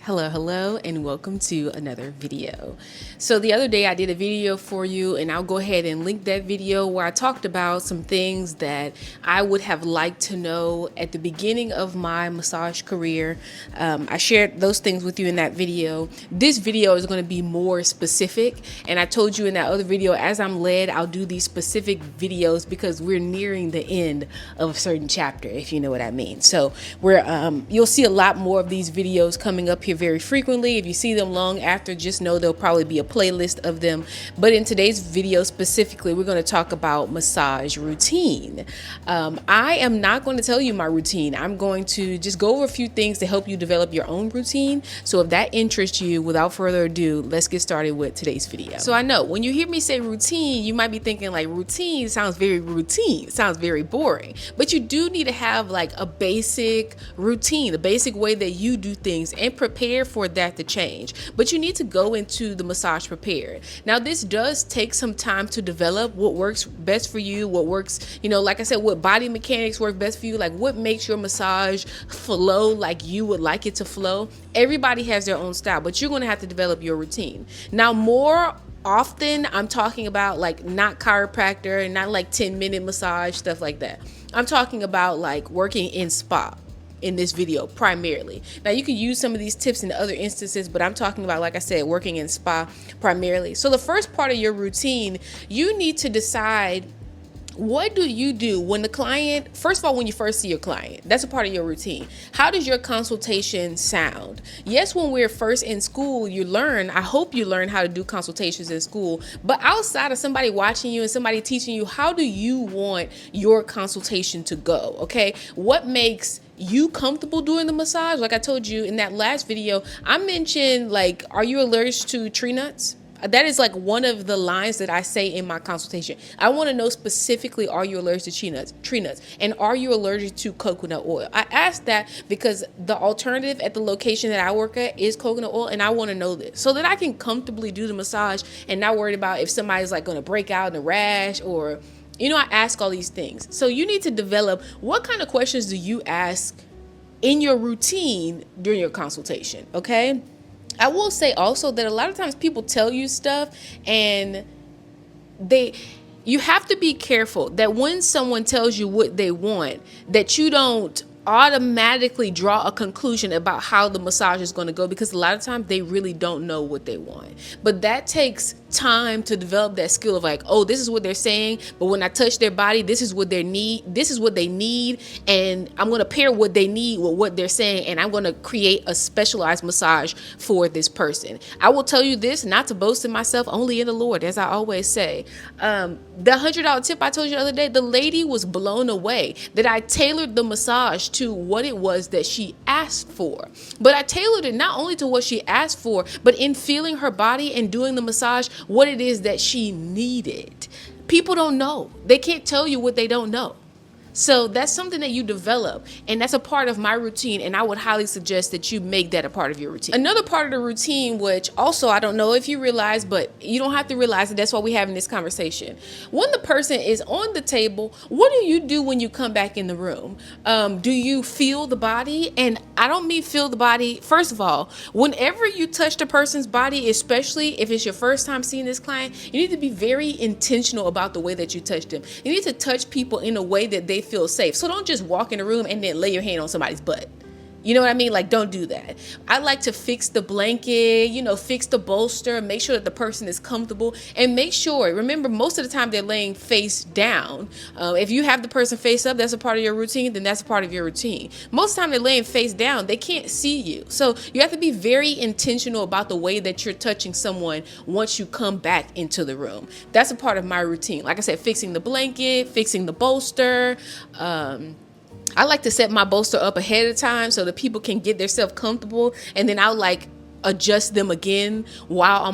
Hello, and welcome to another video. So the other day I did a video for you, and I'll go ahead and link that video where I talked about some things that I would have liked to know at the beginning of my massage career. I shared those things with you in that video. This video is going to be more specific, and I told you in that other video, as I'm led, I'll do these specific videos because we're nearing the end of a certain chapter, if you know what I mean. So you'll see a lot more of these videos coming up here very frequently. If you see them long after, just know there'll probably be a playlist of them. But in today's video specifically, we're going to talk about massage routine. I am not going to tell you my routine. I'm going to just go over a few things to help you develop your own routine. So if that interests you, without further ado, let's get started with today's video. So I know when you hear me say routine, you might be thinking like routine sounds very routine, sounds very boring, but you do need to have like a basic routine, a basic way that you do things, and prepare for that to change. But you need to go into the massage prepared. Now, this does take some time to develop what works best for you, what works, like I said, what body mechanics work best for you, like what makes your massage flow like you would like it to flow. Everybody has their own style, but you're going to have to develop your routine. Now, more often, I'm talking about like not chiropractor and not like 10-minute massage, stuff like that. I'm talking about like working in spa in this video primarily. Now, you can use some of these tips in other instances, but I'm talking about, like I said, working in spa primarily. So the first part of your routine, you need to decide, what do you do when the client, first of all, when you first see your client, that's a part of your routine. How does your consultation sound? Yes, when we're first in school, I hope you learn how to do consultations in school, but outside of somebody watching you and somebody teaching you, how do you want your consultation to go? Okay. What makes you comfortable doing the massage? Like I told you in that last video, I mentioned like, are you allergic to tree nuts? That is like one of the lines that I say in my consultation. I want to know specifically, are you allergic to tree nuts? And are you allergic to coconut oil? I ask that because the alternative at the location that I work at is coconut oil, and I want to know this so that I can comfortably do the massage and not worried about if somebody's like going to break out in a rash or, I ask all these things. So you need to develop, what kind of questions do you ask in your routine during your consultation, okay? I will say also that a lot of times people tell you stuff and you have to be careful that when someone tells you what they want, that you don't automatically draw a conclusion about how the massage is going to go, because a lot of times they really don't know what they want. But that takes time to develop that skill of like, oh, this is what they're saying, but when I touch their body, this is what they need, and I'm going to pair what they need with what they're saying, and I'm going to create a specialized massage for this person. I will tell you this, not to boast in myself, only in the Lord, as I always say. The $100 tip I told you the other day, the lady was blown away that I tailored the massage to what it was that she asked for. But I tailored it not only to what she asked for, but in feeling her body and doing the massage, what it is that she needed. People don't know. They can't tell you what they don't know. So that's something that you develop, and that's a part of my routine, and I would highly suggest that you make that a part of your routine. Another part of the routine, which also I don't know if you realize, but you don't have to realize it, that's why we're having this conversation. When the person is on the table, what do you do when you come back in the room? Do you feel the body? And I don't mean feel the body. First of all, whenever you touch the person's body, especially if it's your first time seeing this client, you need to be very intentional about the way that you touch them. You need to touch people in a way that they feel safe. So don't just walk in the room and then lay your hand on somebody's butt. You know what I mean? Like, don't do that. I like to fix the blanket, fix the bolster, make sure that the person is comfortable, and make sure, remember, most of the time they're laying face down. If you have the person face up, that's a part of your routine, then that's a part of your routine. Most of the time they're laying face down, they can't see you. So you have to be very intentional about the way that you're touching someone once you come back into the room. That's a part of my routine. Like I said, fixing the blanket, fixing the bolster, I like to set my bolster up ahead of time so that people can get themselves comfortable, and then I'll like adjust them again while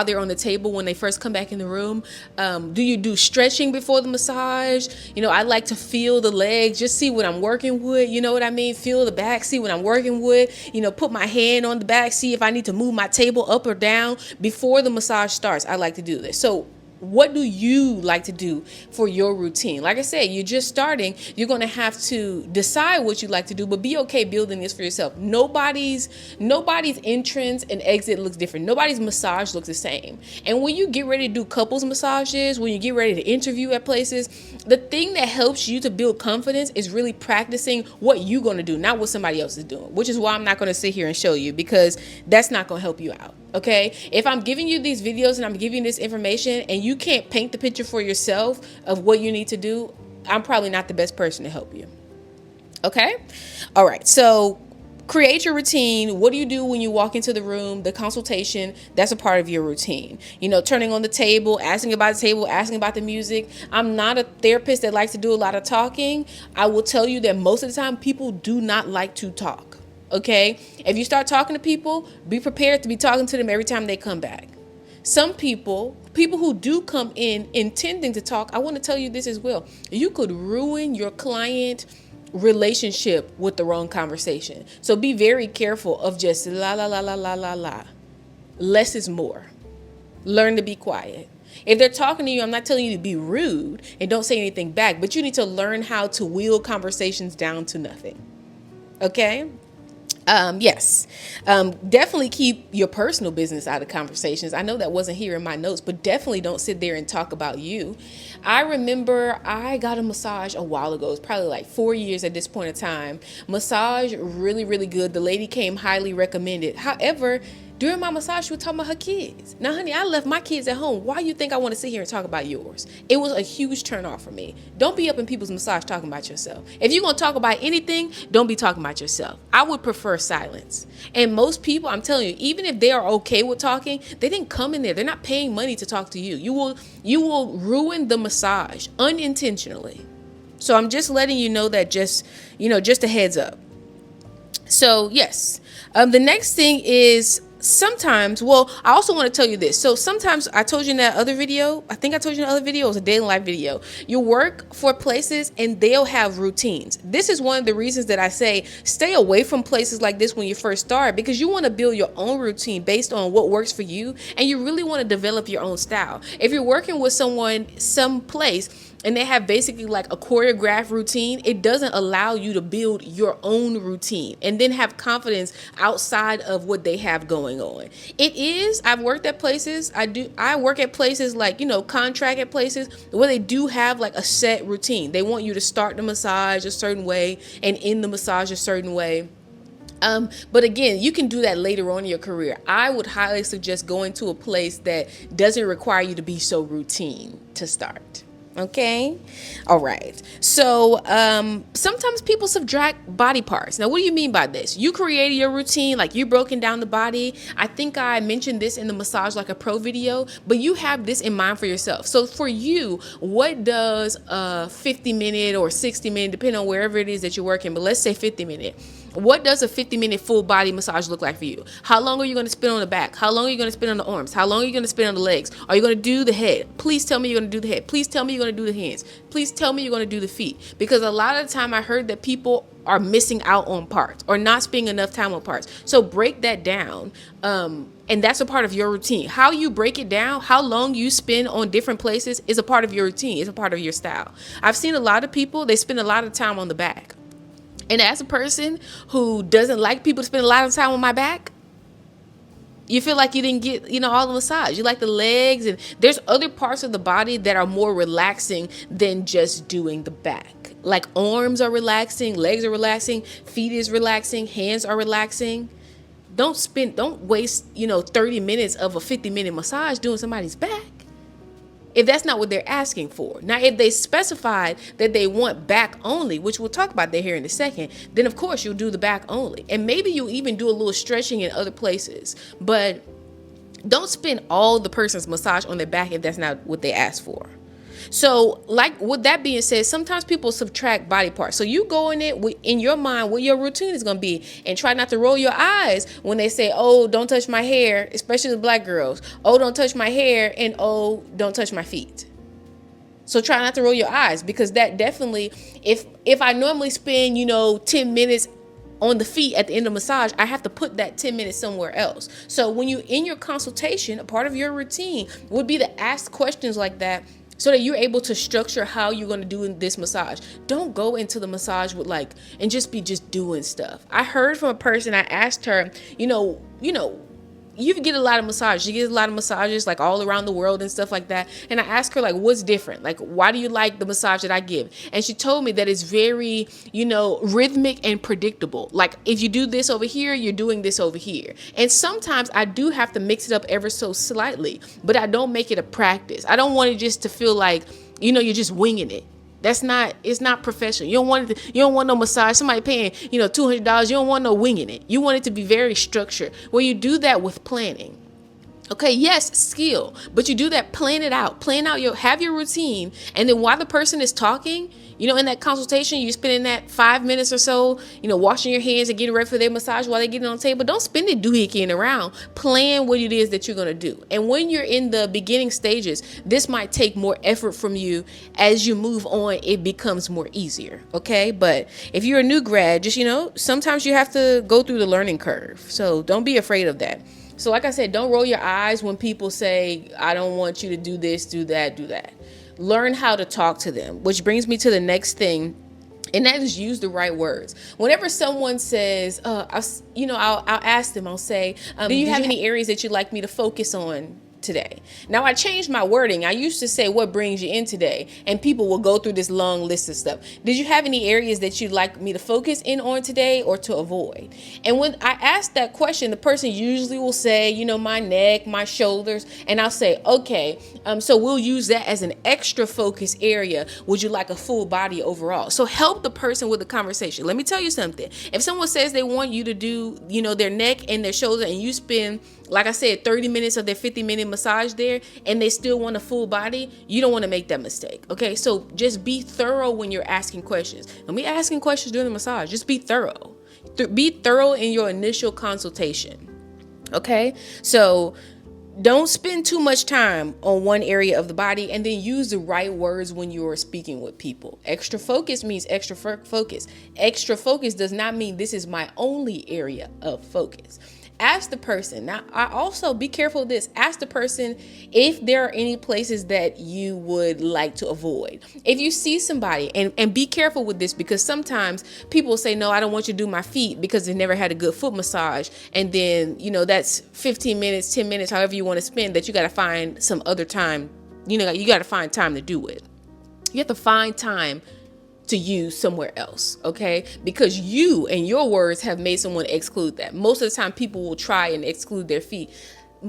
they're on the table when they first come back in the room. Do you do stretching before the massage? I like to feel the legs, just see what I'm working with. You know what I mean? Feel the back, see what I'm working with. Put my hand on the back, see if I need to move my table up or down before the massage starts. I like to do this. So What do you like to do for your routine? Like I said, you're just starting. You're going to have to decide what you like to do, but be okay building this for yourself. Nobody's entrance and exit looks different. Nobody's massage looks the same. And when you get ready to do couples massages, when you get ready to interview at places, the thing that helps you to build confidence is really practicing what you're going to do, not what somebody else is doing, which is why I'm not going to sit here and show you, because that's not going to help you out. Okay, if I'm giving you these videos and I'm giving you this information and you can't paint the picture for yourself of what you need to do, I'm probably not the best person to help you. Okay, all right, so create your routine. What do you do when you walk into the room? The consultation, that's a part of your routine. You know, turning on the table, asking about the table, asking about the music. I'm not a therapist that likes to do a lot of talking. I will tell you that most of the time people do not like to talk. Okay, if you start talking to people, be prepared to be talking to them every time they come back. Some people who do come in intending to talk, I want to tell you this as well. You could ruin your client relationship with the wrong conversation. So be very careful of just la la la la la la la. Less is more. Learn to be quiet. If they're talking to you, I'm not telling you to be rude and don't say anything back, but you need to learn how to wheel conversations down to nothing. Okay? Yes, definitely keep your personal business out of conversations. I know that wasn't here in my notes, but definitely don't sit there and talk about you. I remember I got a massage a while ago. It's probably like 4 years at this point in time. Massage, really, really good. The lady came highly recommended. However, during my massage, she was talking about her kids. Now, honey, I left my kids at home. Why you think I want to sit here and talk about yours? It was a huge turn off for me. Don't be up in people's massage talking about yourself. If you're going to talk about anything, don't be talking about yourself. I would prefer silence. And most people, I'm telling you, even if they are okay with talking, they didn't come in there. They're not paying money to talk to you. You will ruin the massage unintentionally. So I'm just letting you know that, just a heads up. So yes, the next thing is, sometimes, well, I also want to tell you this. So sometimes I told you in that other video, it was a daily life video. You work for places and they'll have routines. This is one of the reasons that I say stay away from places like this when you first start, because you want to build your own routine based on what works for you, and you really want to develop your own style. If you're working with some place, and they have basically like a choreographed routine, it doesn't allow you to build your own routine and then have confidence outside of what they have going on. I've worked at places, I work at places like, contract at places where they do have like a set routine. They want you to start the massage a certain way and end the massage a certain way. But again, you can do that later on in your career. I would highly suggest going to a place that doesn't require you to be so routine to start. Okay. All right. So sometimes people subtract body parts. Now, what do you mean by this? You created your routine, like you broken down the body. I think I mentioned this in the Massage Like a Pro video, but you have this in mind for yourself. So for you, what does a 50-minute or 60-minute, depending on wherever it is that you're working, but let's say 50-minute. What does a 50-minute full body massage look like for you? How long are you going to spend on the back? How long are you going to spend on the arms? How long are you going to spend on the legs? Are you going to do the head? Please tell me you're going to do the head. Please tell me you're going to do the hands. Please tell me you're going to do the feet. Because a lot of the time I heard that people are missing out on parts or not spending enough time on parts. So break that down. And that's a part of your routine. How you break it down, how long you spend on different places is a part of your routine. It's a part of your style. I've seen a lot of people, they spend a lot of time on the back. And as a person who doesn't like people to spend a lot of time on my back, you feel like you didn't get, all the massage. You like the legs, and there's other parts of the body that are more relaxing than just doing the back. Like arms are relaxing, legs are relaxing, feet is relaxing, hands are relaxing. Don't waste, 30 minutes of a 50-minute massage doing somebody's back, if that's not what they're asking for. Now, if they specified that they want back only, which we'll talk about that here in a second, then of course you'll do the back only. And maybe you'll even do a little stretching in other places. But don't spend all the person's massage on their back if that's not what they asked for. So, like, with that being said, sometimes people subtract body parts. So you go in it in your mind what your routine is going to be, and try not to roll your eyes when they say, oh, don't touch my hair, especially the black girls. Oh, don't touch my hair, and oh, don't touch my feet. So try not to roll your eyes, because that definitely, if I normally spend, 10 minutes on the feet at the end of massage, I have to put that 10 minutes somewhere else. So when you in your consultation, a part of your routine would be to ask questions like that so that you're able to structure how you're going to do this massage. Don't go into the massage with and just be just doing stuff. I heard from a person, I asked her, you get a lot of massages. You get a lot of massages like all around the world and stuff like that. And I asked her what's different? Why do you like the massage that I give? And she told me that it's very, rhythmic and predictable. If you do this over here, you're doing this over here. And sometimes I do have to mix it up ever so slightly, but I don't make it a practice. I don't want it just to feel you're just winging it. It's not professional. You don't want no massage. Somebody paying, $200. You don't want no winging it. You want it to be very structured. Well, you do that with planning. Okay, yes, skill, but you do that, plan out have your routine. And then while the person is talking, in that consultation, you're spending that 5 minutes or so, washing your hands and getting ready for their massage while they're getting on the table. Don't spend it doohicking around. Plan what it is that you're going to do. And when you're in the beginning stages, this might take more effort from you. As you move on, it becomes more easier. Okay. But if you're a new grad, just, sometimes you have to go through the learning curve. So don't be afraid of that. So like I said, don't roll your eyes when people say, I don't want you to do this, do that, do that. Learn how to talk to them, which brings me to the next thing. And that is use the right words. Whenever someone says, I'll ask them, I'll say, do you have any areas that you'd like me to focus on today? Now I changed my wording. I used to say, what brings you in today? And people will go through this long list of stuff. Did you have any areas that you'd like me to focus in on today or to avoid? And when I ask that question, the person usually will say, my neck, my shoulders. And I'll say, okay, so we'll use that as an extra focus area. Would you like a full body overall? So help the person with the conversation. Let me tell you something. If someone says they want you to do, their neck and their shoulder, and you spend, like I said, 30 minutes of their 50-minute massage there, and they still want a full body, you don't want to make that mistake. Okay, so just be thorough when you're asking questions. Don't be asking questions during the massage. Just be thorough. Be thorough in your initial consultation. Okay, so don't spend too much time on one area of the body, and then use the right words when you're speaking with people. Extra focus means extra focus. Extra focus does not mean this is my only area of focus. Ask the person. Now, I also be careful of this. Ask the person if there are any places that you would like to avoid. If you see somebody, and be careful with this, because sometimes people say, no, I don't want you to do my feet because they never had a good foot massage. And then, that's 15 minutes, 10 minutes, however you want to spend, that you got to find some other time. You got to find time to do it. You have to find time to use somewhere else, okay? Because you and your words have made someone exclude that. Most of the time people will try and exclude their feet.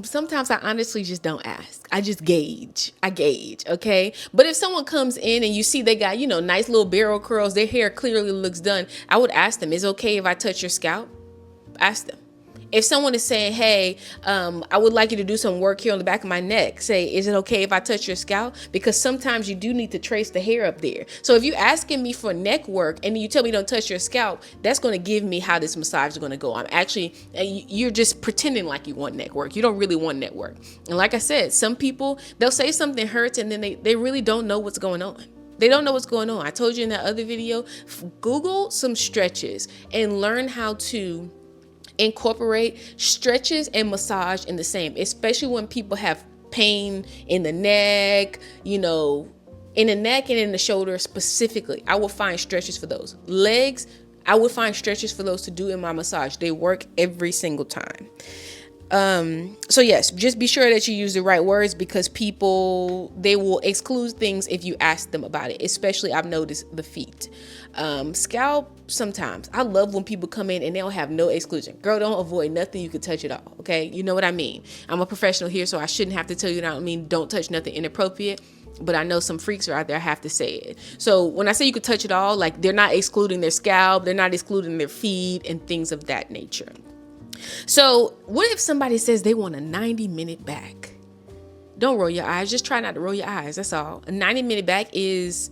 Sometimes I honestly just don't ask. I just gauge. Okay? But if someone comes in and you see they got, nice little barrel curls, their hair clearly looks done, I would ask them, is it okay if I touch your scalp? Ask them. If someone is saying, hey, I would like you to do some work here on the back of my neck, say, is it okay if I touch your scalp? Because sometimes you do need to trace the hair up there. So if you're asking me for neck work and you tell me don't touch your scalp, that's going to give me how this massage is going to go. You're just pretending like you want neck work. You don't really want neck work. And like I said, some people, they'll say something hurts and then they really don't know what's going on. They don't know what's going on. I told you in that other video, Google some stretches and learn how to incorporate stretches and massage in the same, especially when people have pain in the neck, in the neck and in the shoulder specifically. I will find stretches for those. Legs, I would find stretches for those to do in my massage. They work every single time. So yes, just be sure that you use the right words, because people, they will exclude things if you ask them about it. Especially, I've noticed the feet. Scalp, sometimes. I love when people come in and they'll have no exclusion. Girl, don't avoid nothing. You can touch it all. Okay. You know what I mean? I'm a professional here, so I shouldn't have to tell you that. I mean, don't touch nothing inappropriate. But I know some freaks are out there. I have to say it. So when I say you could touch it all, they're not excluding their scalp. They're not excluding their feet and things of that nature. So what if somebody says they want a 90-minute back? Don't roll your eyes. Just try not to roll your eyes. That's all. A 90-minute back it's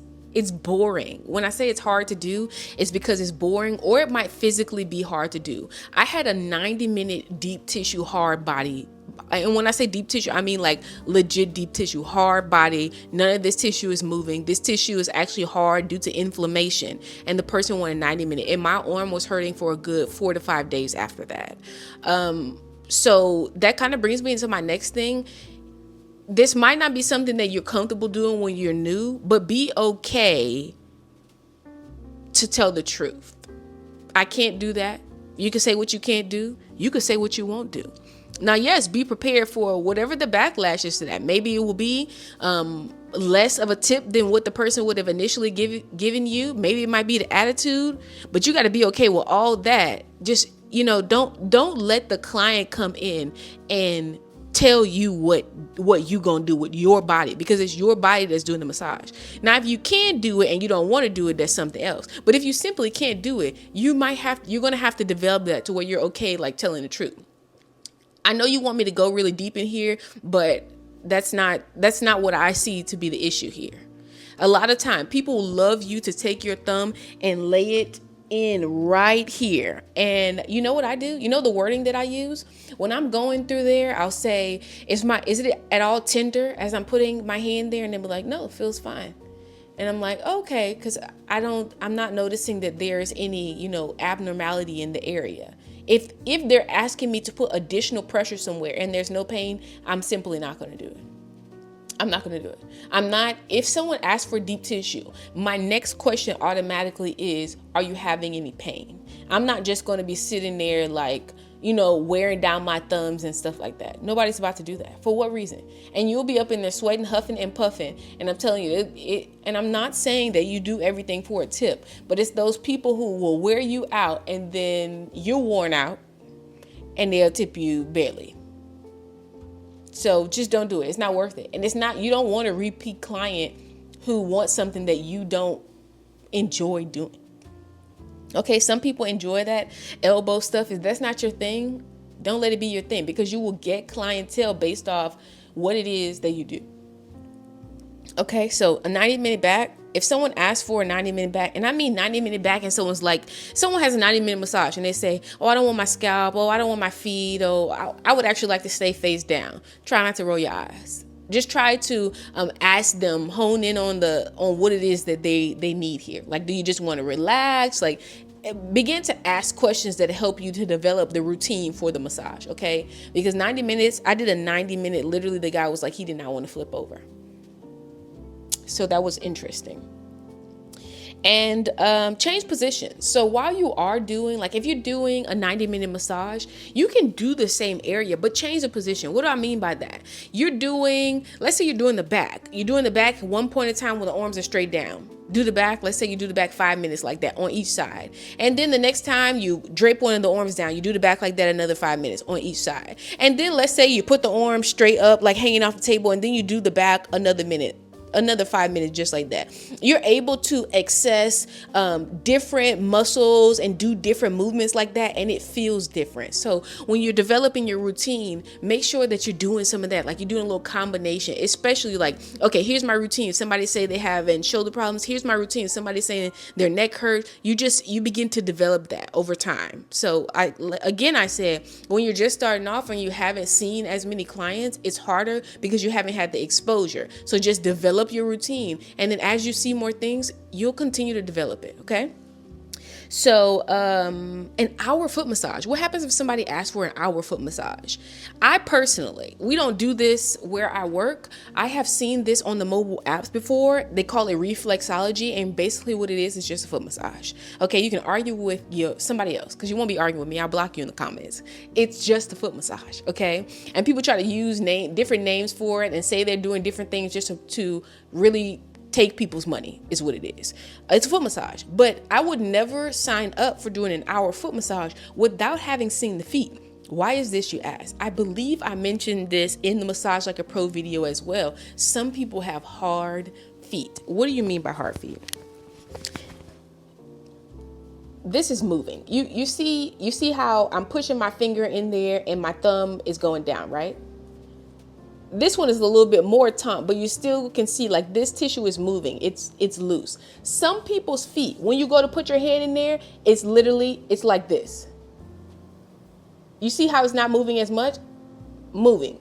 boring. When I say it's hard to do, it's because it's boring, or it might physically be hard to do. I had a 90-minute deep tissue hard body And when I say deep tissue, I mean like legit deep tissue, hard body. None of this tissue is moving. This tissue is actually hard due to inflammation. And the person wanted 90 minutes. And my arm was hurting for a good 4 to 5 days after that. So that kind of brings me into my next thing. This might not be something that you're comfortable doing when you're new, but be okay to tell the truth. I can't do that. You can say what you can't do. You can say what you won't do. Now, yes, be prepared for whatever the backlash is to that. Maybe it will be less of a tip than what the person would have initially given you. Maybe it might be the attitude, but you got to be okay with all that. Just, don't let the client come in and tell you what you gonna do with your body, because it's your body that's doing the massage. Now, if you can't do it and you don't want to do it, that's something else. But if you simply can't do it, you're gonna have to develop that to where you're okay, like telling the truth. I know you want me to go really deep in here, but that's not what I see to be the issue here. A lot of time, people love you to take your thumb and lay it in right here. And you know what I do? You know the wording that I use? When I'm going through there, I'll say, is it at all tender as I'm putting my hand there? And they'll be like, no, it feels fine. And I'm like, okay, because I'm not noticing that there's any, abnormality in the area. If they're asking me to put additional pressure somewhere and there's no pain, I'm simply not going to do it. I'm not going to do it. If someone asks for deep tissue, my next question automatically is, are you having any pain? I'm not just going to be sitting there like, wearing down my thumbs and stuff like that. Nobody's about to do that. For what reason? And you'll be up in there sweating, huffing and puffing. And I'm telling you, and I'm not saying that you do everything for a tip, but it's those people who will wear you out and then you're worn out and they'll tip you barely. So just don't do it. It's not worth it. And you don't want a repeat client who wants something that you don't enjoy doing. Okay, some people enjoy that elbow stuff. If that's not your thing, don't let it be your thing, because you will get clientele based off what it is that you do. Okay, so a 90-minute back. If someone asks for a 90-minute back, and I mean 90-minute back, and someone has a 90-minute massage and they say, oh, I don't want my scalp, oh, I don't want my feet, oh, I would actually like to stay face down. Try not to roll your eyes. Just try to ask them, hone in on what it is that they need here. Like, do you just want to relax? Like, begin to ask questions that help you to develop the routine for the massage, okay? Because 90 minutes, I did a 90-minute, literally the guy was like, he did not want to flip over. So that was interesting. And change positions. So while you are doing, like if you're doing a 90-minute massage, you can do the same area, but change the position. What do I mean by that? Let's say you're doing the back. You're doing the back at one point in time when the arms are straight down. Do the back. Let's say you do the back 5 minutes like that on each side. And then the next time you drape one of the arms down, you do the back like that another 5 minutes on each side. And then let's say you put the arm straight up, like hanging off the table, and then you do the back another 5 minutes, just like that. You're able to access different muscles and do different movements like that, and it feels different. So when you're developing your routine, make sure that you're doing some of that, like you're doing a little combination, especially like, okay, here's my routine. If somebody say they have shoulder problems, here's my routine. Somebody saying their neck hurts, you begin to develop that over time. So I said, when you're just starting off and you haven't seen as many clients, it's harder because you haven't had the exposure. So just develop your routine, and then as you see more things, you'll continue to develop it. Okay. So an hour foot massage. What happens if somebody asks for an hour foot massage? I personally, we don't do this where I work. I have seen this on the mobile apps before. They call it reflexology, and basically what it is just a foot massage. Okay, you can argue with somebody else because you won't be arguing with me. I'll block you in the comments. It's just a foot massage, okay? And people try to use different names for it and say they're doing different things just to really take people's money is what it is. It's a foot massage, but I would never sign up for doing an hour foot massage without having seen the feet. Why is this, you ask? I believe I mentioned this in the Massage Like a Pro video as well. Some people have hard feet. What do you mean by hard feet? This is moving. You see how I'm pushing my finger in there and my thumb is going down, right? This one is a little bit more taut, but you still can see like this tissue is moving. It's loose. Some people's feet, when you go to put your hand in there, it's like this. You see how it's not moving as much? moving,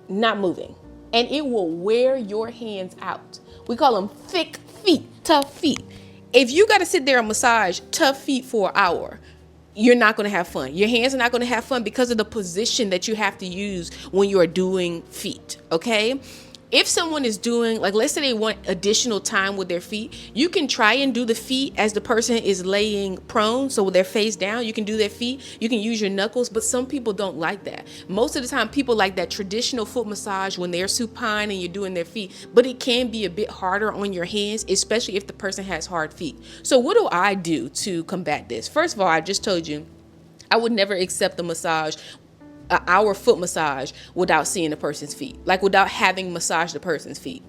not moving. And it will wear your hands out. We call them thick feet, tough feet. If you got to sit there and massage tough feet for an hour, you're not going to have fun. Your hands are not going to have fun because of the position that you have to use when you are doing feet. Okay. If someone is doing, like, let's say they want additional time with their feet, you can try and do the feet as the person is laying prone. So with their face down, you can do their feet. You can use your knuckles, but some people don't like that. Most of the time, people like that traditional foot massage when they're supine and you're doing their feet, but it can be a bit harder on your hands, especially if the person has hard feet. So what do I do to combat this? First of all, I just told you, I would never accept the massage, our foot massage, without seeing the person's feet, like without having massaged the person's feet.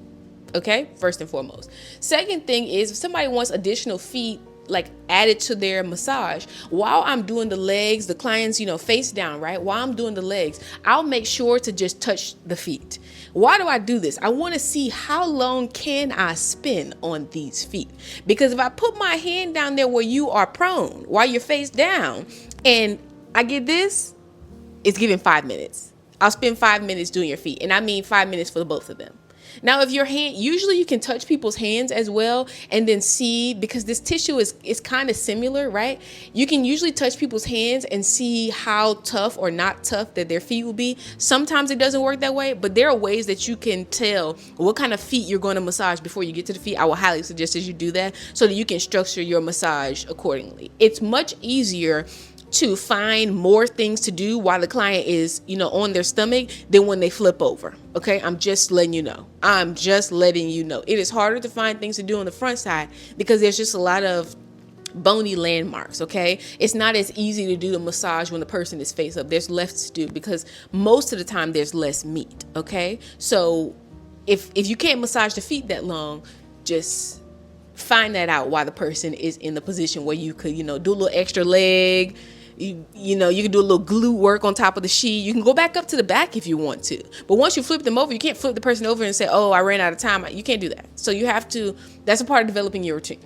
Okay, first and foremost. Second thing is, if somebody wants additional feet like added to their massage, while I'm doing the legs, the client's, face down, right? While I'm doing the legs, I'll make sure to just touch the feet. Why do I do this? I want to see how long can I spend on these feet. Because if I put my hand down there where you are prone, while you're face down, and I get this, it's giving 5 minutes. I'll spend 5 minutes doing your feet. And I mean 5 minutes for the both of them. Now, if your hand, usually you can touch people's hands as well and then see, because this tissue is kind of similar, right? You can usually touch people's hands and see how tough or not tough that their feet will be. Sometimes it doesn't work that way, but there are ways that you can tell what kind of feet you're going to massage before you get to the feet. I will highly suggest that you do that so that you can structure your massage accordingly. It's much easier to find more things to do while the client is, on their stomach than when they flip over. Okay. I'm just letting you know. It is harder to find things to do on the front side because there's just a lot of bony landmarks. Okay. It's not as easy to do the massage when the person is face up. There's less to do because most of the time there's less meat. Okay. So if you can't massage the feet that long, just find that out while the person is in the position where you could, do a little extra leg. You can do a little glute work on top of the sheet. You can go back up to the back if you want to. But once you flip them over, you can't flip the person over and say, oh, I ran out of time. You can't do that. So you have to, that's a part of developing your routine.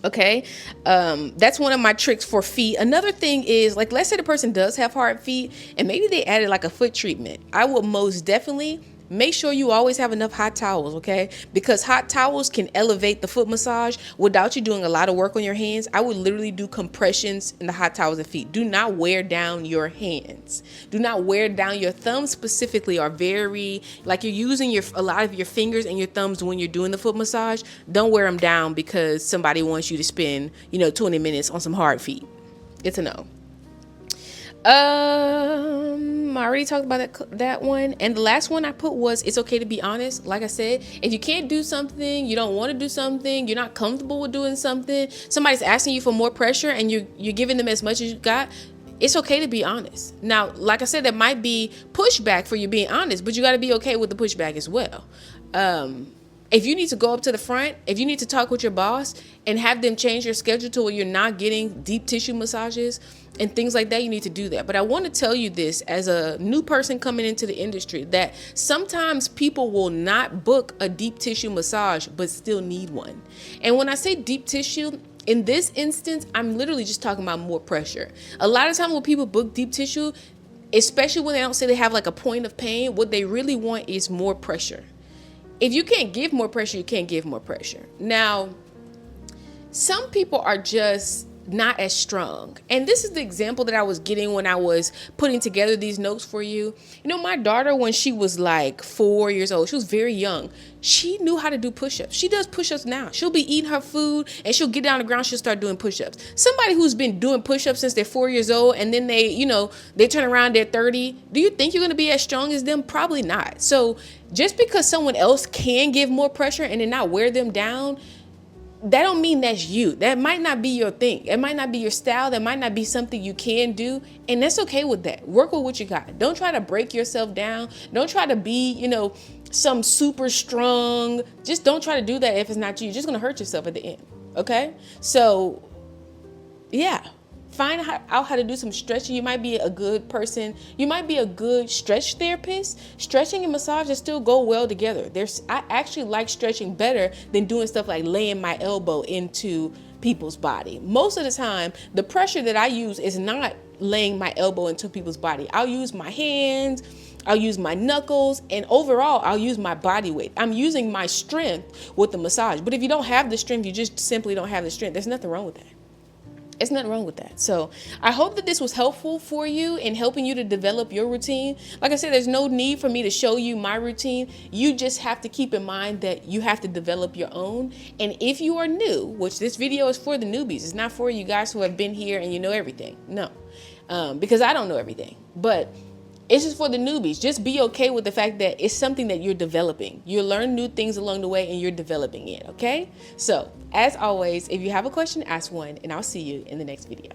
Okay. That's one of my tricks for feet. Another thing is, like, let's say the person does have hard feet and maybe they added like a foot treatment. I will most definitely make sure you always have enough hot towels, okay? Because hot towels can elevate the foot massage without you doing a lot of work on your hands. I would literally do compressions in the hot towels and feet. Do not wear down your hands. Do not wear down your thumbs specifically, are very, like, you're using a lot of your fingers and your thumbs when you're doing the foot massage. Don't wear them down because somebody wants you to spend, 20 minutes on some hard feet. It's a no. I already talked about that one. And the last one I put was, it's okay to be honest. Like I said, if you can't do something, you don't want to do something, you're not comfortable with doing something, somebody's asking you for more pressure and you're giving them as much as you got, it's okay to be honest. Now, like I said, there might be pushback for you being honest, but you got to be okay with the pushback as well. If you need to go up to the front, if you need to talk with your boss and have them change your schedule to where you're not getting deep tissue massages and things like that, you need to do that. But I want to tell you this as a new person coming into the industry, that sometimes people will not book a deep tissue massage but still need one. And when I say deep tissue, in this instance, I'm literally just talking about more pressure. A lot of times when people book deep tissue, especially when they don't say they have like a point of pain, what they really want is more pressure. If you can't give more pressure, you can't give more pressure. Now, some people are just not as strong. And this is the example that I was getting when I was putting together these notes for you. My daughter, when she was like 4 years old, she was very young. She knew how to do push-ups. She does push-ups now. She'll be eating her food and she'll get down on the ground. She'll start doing push-ups. Somebody who's been doing push-ups since they're 4 years old and then they turn around, they're 30. Do you think you're going to be as strong as them? Probably not. So just because someone else can give more pressure and then not wear them down, that don't mean that's you. That might not be your thing. It might not be your style. That might not be something you can do. And that's okay with that. Work with what you got. Don't try to break yourself down. Don't try to be, some super strong. Just don't try to do that if it's not you. You're just going to hurt yourself at the end. Okay? So, yeah. Find out how to do some stretching. You might be a good person. You might be a good stretch therapist. Stretching and massage still go well together. I actually like stretching better than doing stuff like laying my elbow into people's body. Most of the time, the pressure that I use is not laying my elbow into people's body. I'll use my hands, I'll use my knuckles, and overall, I'll use my body weight. I'm using my strength with the massage. But if you don't have the strength, you just simply don't have the strength. There's nothing wrong with that. It's nothing wrong with that. So I hope that this was helpful for you in helping you to develop your routine. Like I said, there's no need for me to show you my routine. You just have to keep in mind that you have to develop your own. And if you are new, which this video is for the newbies, it's not for you guys who have been here and you know everything. No, because I don't know everything. But it's just for the newbies. Just be okay with the fact that it's something that you're developing. You learn new things along the way and you're developing it, okay? So, as always, if you have a question, ask one, and I'll see you in the next video.